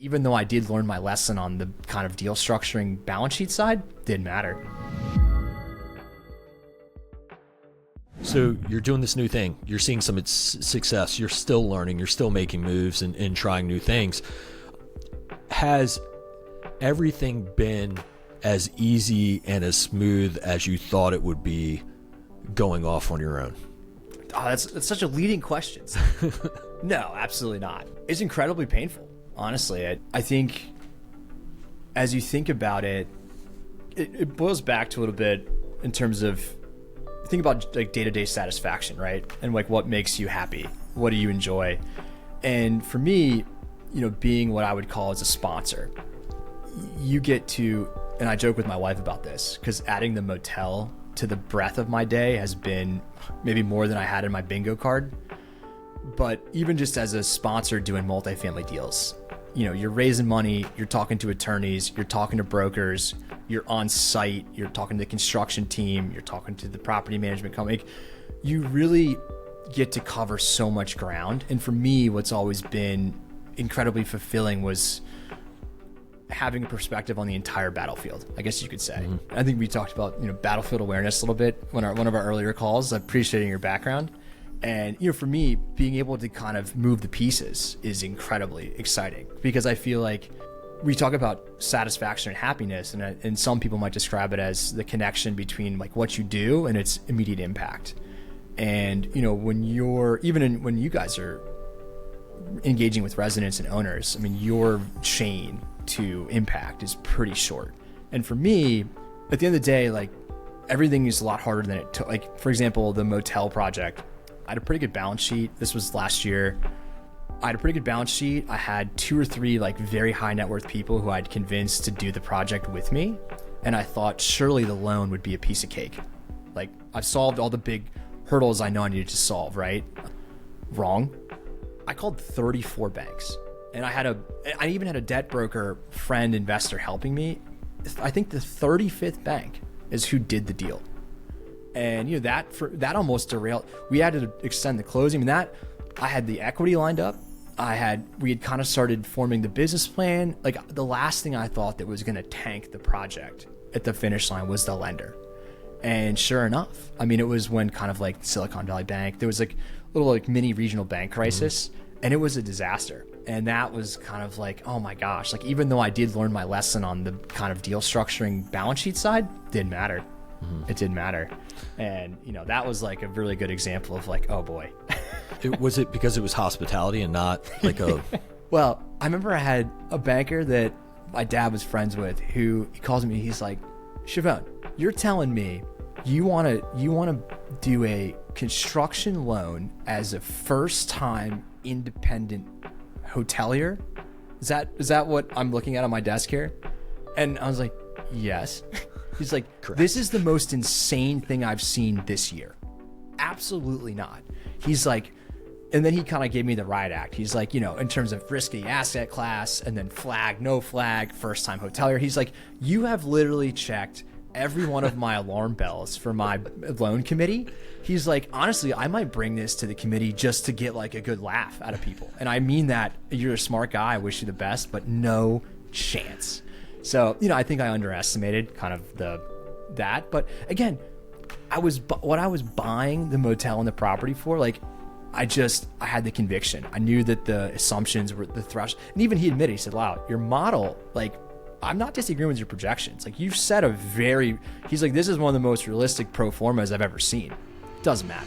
Even though I did learn my lesson on the kind of deal structuring balance sheet side, didn't matter. So you're doing this new thing. You're seeing some success. You're still learning. You're still making moves and trying new things. Has everything been as easy and as smooth as you thought it would be going off on your own? Oh, that's such a leading question. No, absolutely not. It's incredibly painful. Honestly, I think as you think about it, it boils back to a little bit in terms of think about like day-to-day satisfaction, right? And like what makes you happy? What do you enjoy? And for me, being what I would call as a sponsor, you get to, and I joke with my wife about this, because adding the motel to the breadth of my day has been maybe more than I had in my bingo card. But even just as a sponsor doing multifamily deals, you're raising money, you're talking to attorneys, you're talking to brokers, you're on site, you're talking to the construction team, you're talking to the property management company. You really get to cover so much ground. And for me, what's always been incredibly fulfilling was having a perspective on the entire battlefield, I guess you could say. Mm-hmm. I think we talked about battlefield awareness a little bit when one of our earlier calls, appreciating your background. And for me, being able to kind of move the pieces is incredibly exciting, because I feel like we talk about satisfaction and happiness, and some people might describe it as the connection between like what you do and its immediate impact. And when you guys are engaging with residents and owners, I mean, your chain to impact is pretty short. And for me, at the end of the day, like everything is a lot harder than it took. Like for example, the motel project, I had a pretty good balance sheet. This was last year. I had a pretty good balance sheet. I had 2 or 3 like very high net worth people who I'd convinced to do the project with me. And I thought surely the loan would be a piece of cake. Like I've solved all the big hurdles I know I needed to solve, right? Wrong. I called 34 banks, and I even had a debt broker friend investor helping me. I think the 35th bank is who did the deal. And that almost derailed. We had to extend the closing. I had the equity lined up. We had kind of started forming the business plan. Like the last thing I thought that was going to tank the project at the finish line was the lender. And sure enough, I mean, it was when kind of like Silicon Valley Bank, there was like a little like mini regional bank crisis, and it was a disaster. And that was kind of like, oh my gosh, like even though I did learn my lesson on the kind of deal structuring balance sheet side, didn't matter. It didn't matter. And that was like a really good example of like, oh boy. Was it because it was hospitality and not like a... Well, I remember I had a banker that my dad was friends with who he calls me, he's like, Shavon, you're telling me you want to do a construction loan as a first time independent hotelier? Is that what I'm looking at on my desk here? And I was like, yes. He's like, correct. This is the most insane thing I've seen this year. Absolutely not. He's like, and then he kind of gave me the riot act. He's like, in terms of risky asset class, and then flag, no flag, first time hotelier. He's like, you have literally checked every one of my alarm bells for my loan committee. He's like, honestly, I might bring this to the committee just to get like a good laugh out of people. And I mean that. You're a smart guy. I wish you the best, but no chance. So, I think I underestimated kind of that. But again, what I was buying the motel and the property for, like, I had the conviction. I knew that the assumptions were the threshold. And even he admitted, he said, wow, your model, like, I'm not disagreeing with your projections. Like, you've set he's like, this is one of the most realistic pro formas I've ever seen. Doesn't matter.